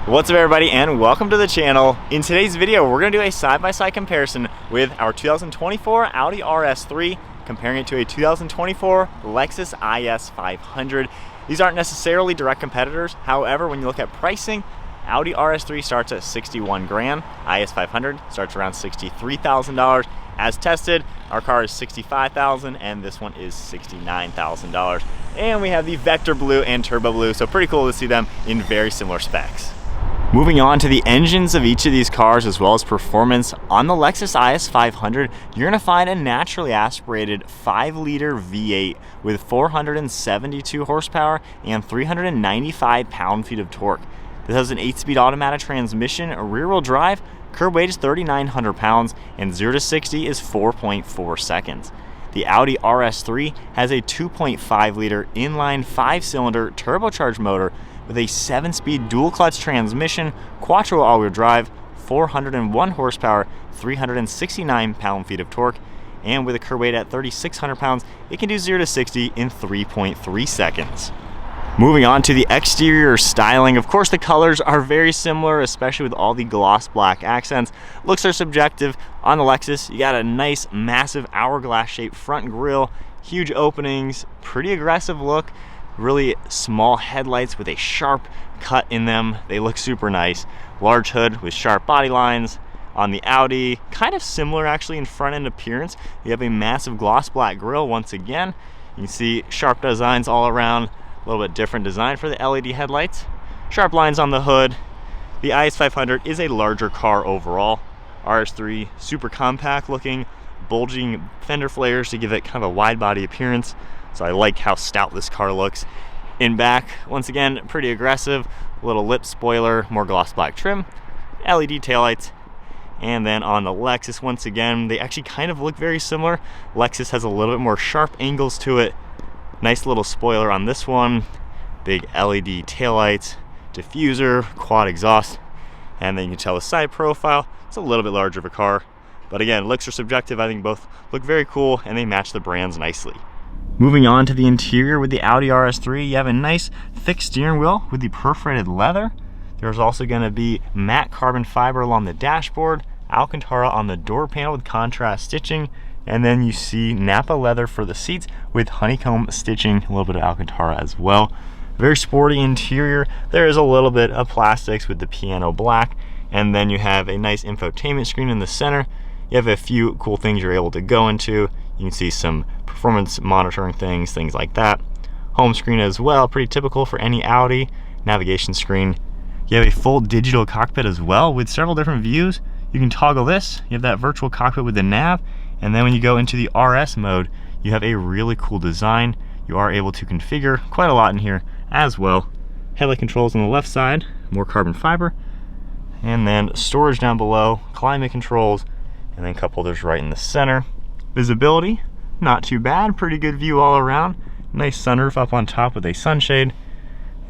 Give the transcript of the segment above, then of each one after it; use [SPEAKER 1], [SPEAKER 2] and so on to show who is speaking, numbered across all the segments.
[SPEAKER 1] What's up everybody, and welcome to the channel. In today's video, we're gonna do a side-by-side comparison with our 2024 Audi RS3, comparing it to a 2024 Lexus IS500. These aren't necessarily direct competitors. However, when you look at pricing, Audi RS3 starts at 61 grand, IS500 starts around $63,000. As tested, our car is $65,000 and this one is $69,000. And we have the Vector Blue and Turbo Blue, so pretty cool to see them in very similar specs. Moving on to the engines of each of these cars as well as performance, on the Lexus IS500, you're gonna find a naturally aspirated 5-liter V8 with 472 horsepower and 395 pound-feet of torque. This has an 8-speed automatic transmission, rear-wheel drive, curb weight is 3,900 pounds, and 0 to 60 is 4.4 seconds. The Audi RS3 has a 2.5-liter inline 5-cylinder turbocharged motor with a 7-speed dual-clutch transmission, quattro all-wheel drive, 401 horsepower, 369 pound-feet of torque, and with a curb weight at 3,600 pounds, it can do 0 to 60 in 3.3 seconds. Moving on to the exterior styling, of course the colors are very similar, especially with all the gloss black accents. Looks are subjective. On the Lexus, you got a nice, massive hourglass-shaped front grille, huge openings, pretty aggressive look, really small headlights with a sharp cut in them. They look super nice. Large hood with sharp body lines. On the Audi, kind of similar actually in front end appearance. You have a massive gloss black grille once again. You can see sharp designs all around. A little bit different design for the LED headlights. Sharp lines on the hood. The IS500 is a larger car overall. RS3, super compact looking, bulging fender flares to give it kind of a wide body appearance. So I like how stout this car looks. In back, once again, pretty aggressive. Little lip spoiler, more gloss black trim, LED taillights. And then on the Lexus, once again, they actually kind of look very similar. Lexus has a little bit more sharp angles to it. Nice little spoiler on this one. Big LED taillights, diffuser, quad exhaust. And then you can tell the side profile, it's a little bit larger of a car. But again, looks are subjective. I think both look very cool and they match the brands nicely. Moving on to the interior with the Audi RS3, you have a nice thick steering wheel with the perforated leather. There's also going to be matte carbon fiber along the dashboard, Alcantara on the door panel with contrast stitching, and then you see Napa leather for the seats with honeycomb stitching, a little bit of Alcantara as well. Very sporty interior. There is a little bit of plastics with the piano black, and then you have a nice infotainment screen in the center. You have a few cool things you're able to go into. You can see some performance monitoring things like that. Home screen as well, pretty typical for any Audi. Navigation screen. You have a full digital cockpit as well with several different views. You can toggle this. You have that virtual cockpit with the nav. And then when you go into the RS mode, you have a really cool design. You are able to configure quite a lot in here as well. Headlight controls on the left side, more carbon fiber. And then storage down below, climate controls, and then cup holders right in the center. Visibility, not too bad, pretty good view all around. Nice sunroof up on top with a sunshade,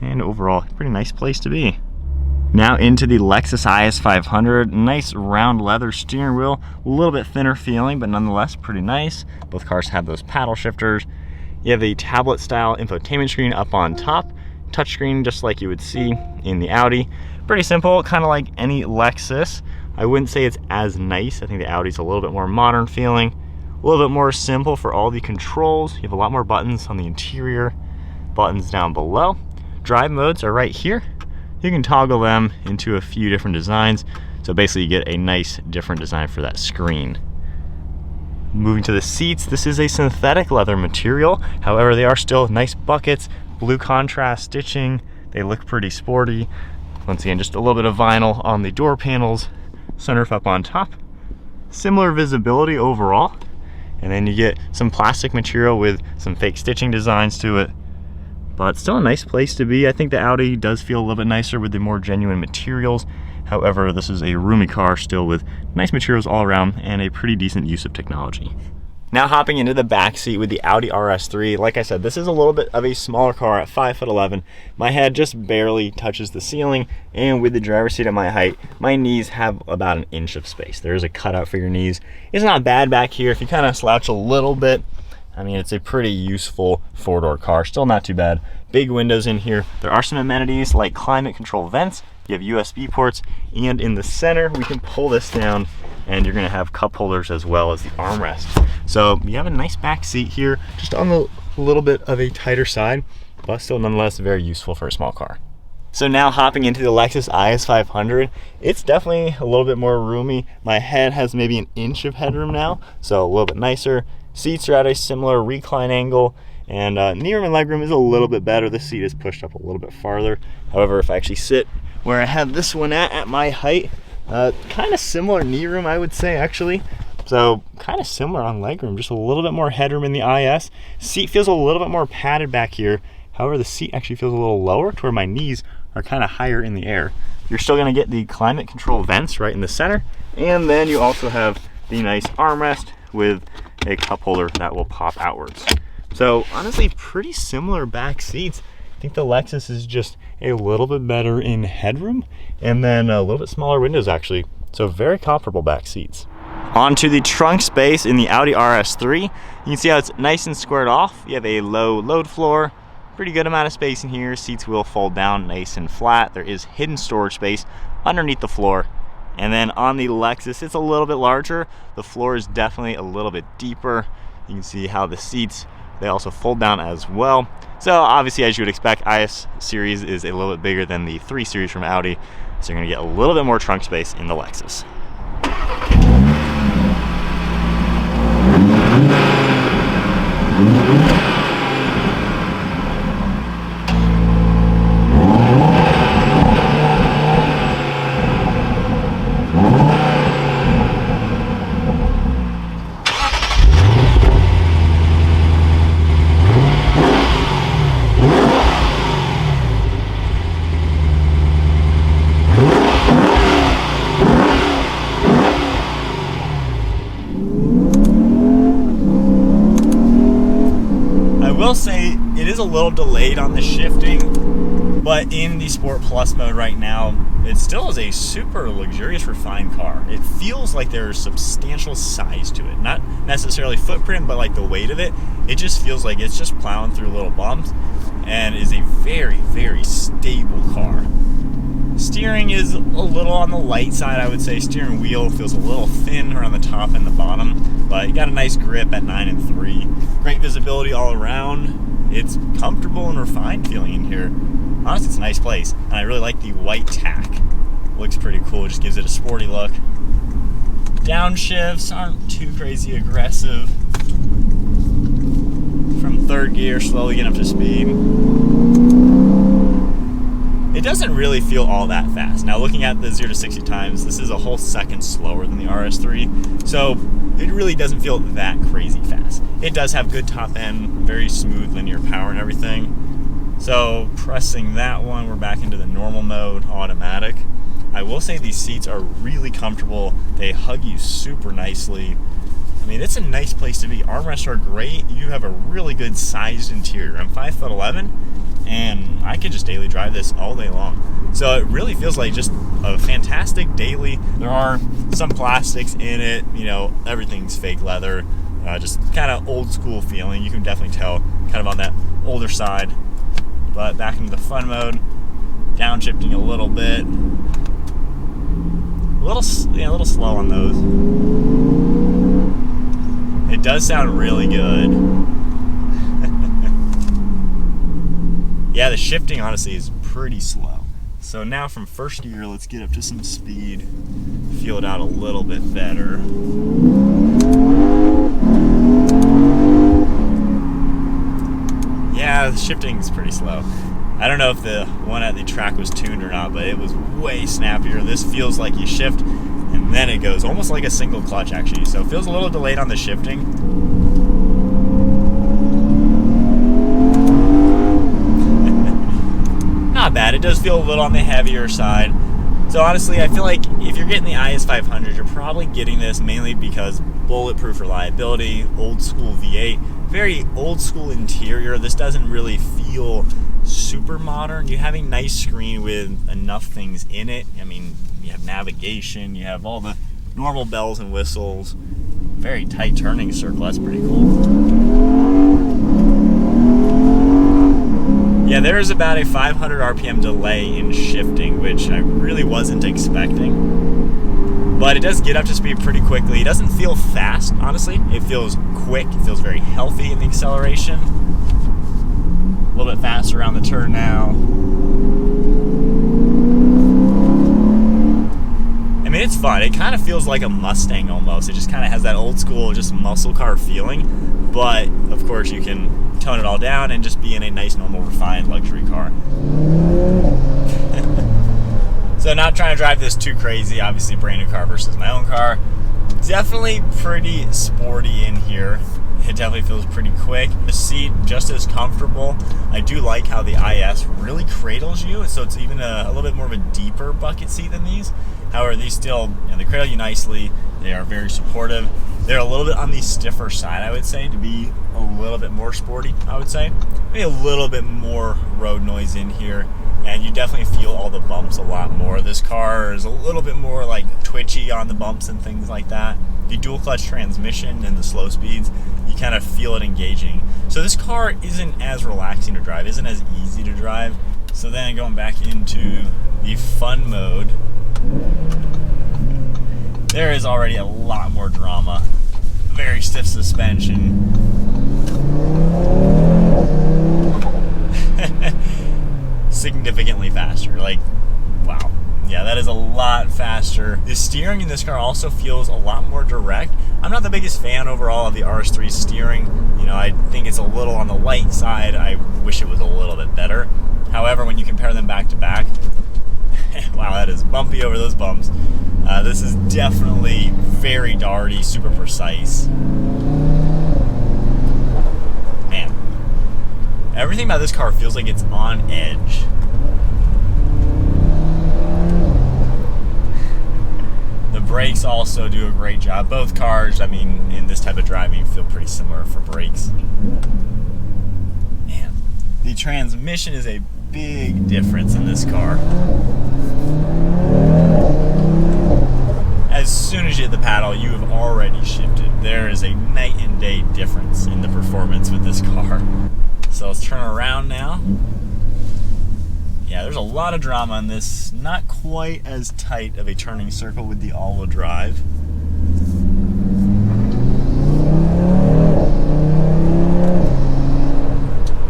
[SPEAKER 1] and overall, pretty nice place to be. Now into the Lexus IS500, nice round leather steering wheel, a little bit thinner feeling, but nonetheless pretty nice. Both cars have those paddle shifters. You have a tablet style infotainment screen up on top, touchscreen just like you would see in the Audi. Pretty simple, kind of like any Lexus. I wouldn't say it's as nice. I think the Audi's a little bit more modern feeling. A little bit more simple for all the controls. You have a lot more buttons on the interior, buttons down below. Drive modes are right here. You can toggle them into a few different designs. So basically you get a nice different design for that screen. Moving to the seats, this is a synthetic leather material. However, they are still nice buckets, blue contrast stitching. They look pretty sporty. Once again, just a little bit of vinyl on the door panels, sunroof up on top. Similar visibility overall. And then you get some plastic material with some fake stitching designs to it. But still a nice place to be. I think the Audi does feel a little bit nicer with the more genuine materials. However, this is a roomy car still with nice materials all around and a pretty decent use of technology. Now hopping into the back seat with the Audi RS3, like I said, this is a little bit of a smaller car at 5'11". My head just barely touches the ceiling, and with the driver's seat at my height, my knees have about an inch of space. There is a cutout for your knees. It's not bad back here. If you kind of slouch a little bit, I mean, it's a pretty useful four-door car. Still not too bad. Big windows in here. There are some amenities like climate control vents You have USB ports, and in the center, we can pull this down, and you're gonna have cup holders as well as the armrest. So you have a nice back seat here, just on the little bit of a tighter side, but still nonetheless very useful for a small car. So now hopping into the Lexus IS500, it's definitely a little bit more roomy. My head has maybe an inch of headroom now, so a little bit nicer. Seats are at a similar recline angle, and knee room and legroom is a little bit better. This seat is pushed up a little bit farther. However, if I actually sit where I have this one at my height, kind of similar knee room, I would say, actually. So kind of similar on legroom, just a little bit more headroom in the IS. Seat feels a little bit more padded back here. However, the seat actually feels a little lower to where my knees are kind of higher in the air. You're still gonna get the climate control vents right in the center, and then you also have the nice armrest with a cup holder that will pop outwards. So honestly, pretty similar back seats. I think the Lexus is just a little bit better in headroom, and then a little bit smaller windows actually. So very comparable back seats. Onto the trunk space in the Audi RS3. You can see how it's nice and squared off. You have a low load floor, pretty good amount of space in here. Seats will fold down nice and flat. There is hidden storage space underneath the floor. And then on the Lexus, it's a little bit larger. The floor is definitely a little bit deeper. You can see how the seats, they also fold down as well. So obviously, as you would expect, IS series is a little bit bigger than the 3 Series from Audi. So you're gonna get a little bit more trunk space in the Lexus. I will say it is a little delayed on the shifting, but in the Sport Plus mode right now, it still is a super luxurious, refined car. It feels like there's substantial size to it. Not necessarily footprint, but like the weight of it. It just feels like it's just plowing through little bumps and is a very, very stable car. Steering is a little on the light side, I would say. Steering wheel feels a little thin around the top and the bottom, but you got a nice grip at 9 and 3. Great visibility all around. It's comfortable and refined feeling in here. Honestly, it's a nice place, and I really like the white tack. Looks pretty cool, it just gives it a sporty look. Downshifts aren't too crazy aggressive. From 3rd gear, slowly getting up to speed. It doesn't really feel all that fast. Now looking at the 0 to 60 times, this is a whole second slower than the RS3, so it really doesn't feel that crazy fast. It does have good top end, very smooth linear power and everything. So pressing that one, we're back into the normal mode, automatic. I will say these seats are really comfortable. They hug you super nicely. I mean, it's a nice place to be. Armrests are great. You have a really good sized interior. I'm 5'11", and I could just daily drive this all day long. So it really feels like just a fantastic daily. There are some plastics in it, you know, everything's fake leather, just kind of old school feeling. You can definitely tell kind of on that older side. But back into the fun mode, downshifting a little bit. A little slow on those. It does sound really good. Yeah, the shifting honestly is pretty slow. So now from 1st gear, let's get up to some speed, feel it out a little bit better. Yeah, the shifting is pretty slow. I don't know if the one at the track was tuned or not, but it was way snappier. This feels like you shift and then it goes almost like a single clutch actually. So it feels a little delayed on the shifting. Not bad. It does feel a little on the heavier side. So honestly, I feel like if you're getting the IS500, you're probably getting this mainly because bulletproof reliability, old school V8, very old school interior. This doesn't really feel super modern. You have a nice screen with enough things in it. I mean, you have navigation, you have all the normal bells and whistles, very tight turning circle. That's pretty cool. Yeah, there is about a 500 RPM delay in shifting, which I really wasn't expecting. But it does get up to speed pretty quickly. It doesn't feel fast, honestly. It feels quick. It feels very healthy in the acceleration. A little bit faster around the turn now. I mean, it's fun. It kind of feels like a Mustang almost. It just kind of has that old school, just muscle car feeling. But, of course, you can tone it all down and just be in a nice, normal, refined luxury car. So not trying to drive this too crazy. Obviously, brand new car versus my own car. Definitely pretty sporty in here. It definitely feels pretty quick. The seat, just as comfortable. I do like how the IS really cradles you, so it's even a little bit more of a deeper bucket seat than these. However, these still, they cradle you nicely. They are very supportive. They're a little bit on the stiffer side, I would say, to be a little bit more sporty, I would say. Maybe a little bit more road noise in here, and you definitely feel all the bumps a lot more. This car is a little bit more like twitchy on the bumps and things like that. The dual clutch transmission and the slow speeds, you kind of feel it engaging. So this car isn't as relaxing to drive, isn't as easy to drive. So then going back into the fun mode, there is already a lot more drama. Very stiff suspension. Significantly faster, like, wow. Yeah, that is a lot faster. The steering in this car also feels a lot more direct. I'm not the biggest fan overall of the RS3 steering. You know, I think it's a little on the light side. I wish it was a little bit better. However, when you compare them back to back, wow, that is bumpy over those bumps. This is definitely very darty, super precise. Man, everything about this car feels like it's on edge. The brakes also do a great job. Both cars, I mean, in this type of driving, feel pretty similar for brakes. Man, the transmission is a big difference in this car. As soon as you hit the paddle, you have already shifted. There is a night and day difference in the performance with this car. So let's turn around now. Yeah, there's a lot of drama in this. Not quite as tight of a turning circle with the all-wheel drive.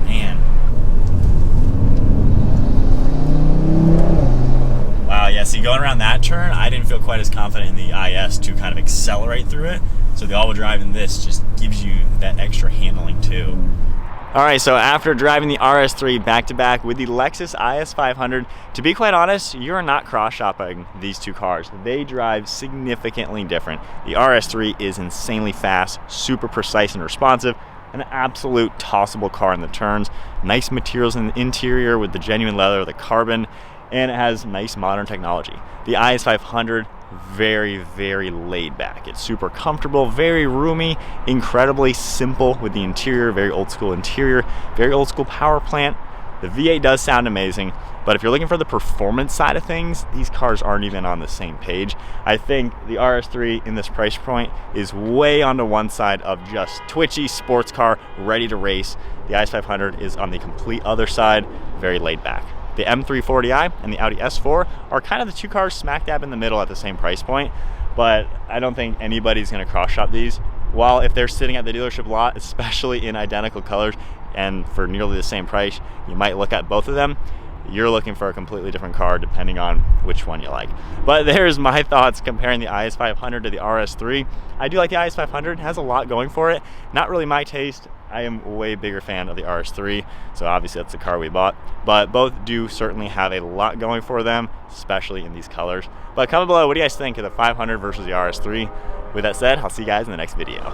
[SPEAKER 1] Man. Wow, yeah, see, going around that turn, I didn't feel quite as confident in the IS to kind of accelerate through it. So the all-wheel drive in this just gives you that extra handling too. All right, so after driving the RS3 back-to-back with the Lexus IS500, to be quite honest, you're not cross-shopping these two cars. They drive significantly different. The RS3 is insanely fast, super precise and responsive, an absolute tossable car in the turns, nice materials in the interior with the genuine leather, the carbon, and it has nice modern technology. The IS500, very, very laid back. It's super comfortable, very roomy, incredibly simple with the interior, very old school interior, very old school power plant. The V8 does sound amazing, but if you're looking for the performance side of things, these cars aren't even on the same page. I think the RS3 in this price point is way onto one side of just twitchy sports car ready to race. The IS500 is on the complete other side, very laid back. The M340i and the Audi S4 are kind of the two cars smack dab in the middle at the same price point, but I don't think anybody's gonna cross shop these. While if they're sitting at the dealership lot, especially in identical colors and for nearly the same price, you might look at both of them. You're looking for a completely different car depending on which one you like. But there's my thoughts comparing the IS500 to the RS3. I do like the IS500, it has a lot going for it. Not really my taste. I am a way bigger fan of the RS3, so obviously that's the car we bought. But both do certainly have a lot going for them, especially in these colors. But comment below, what do you guys think of the 500 versus the RS3? With that said, I'll see you guys in the next video.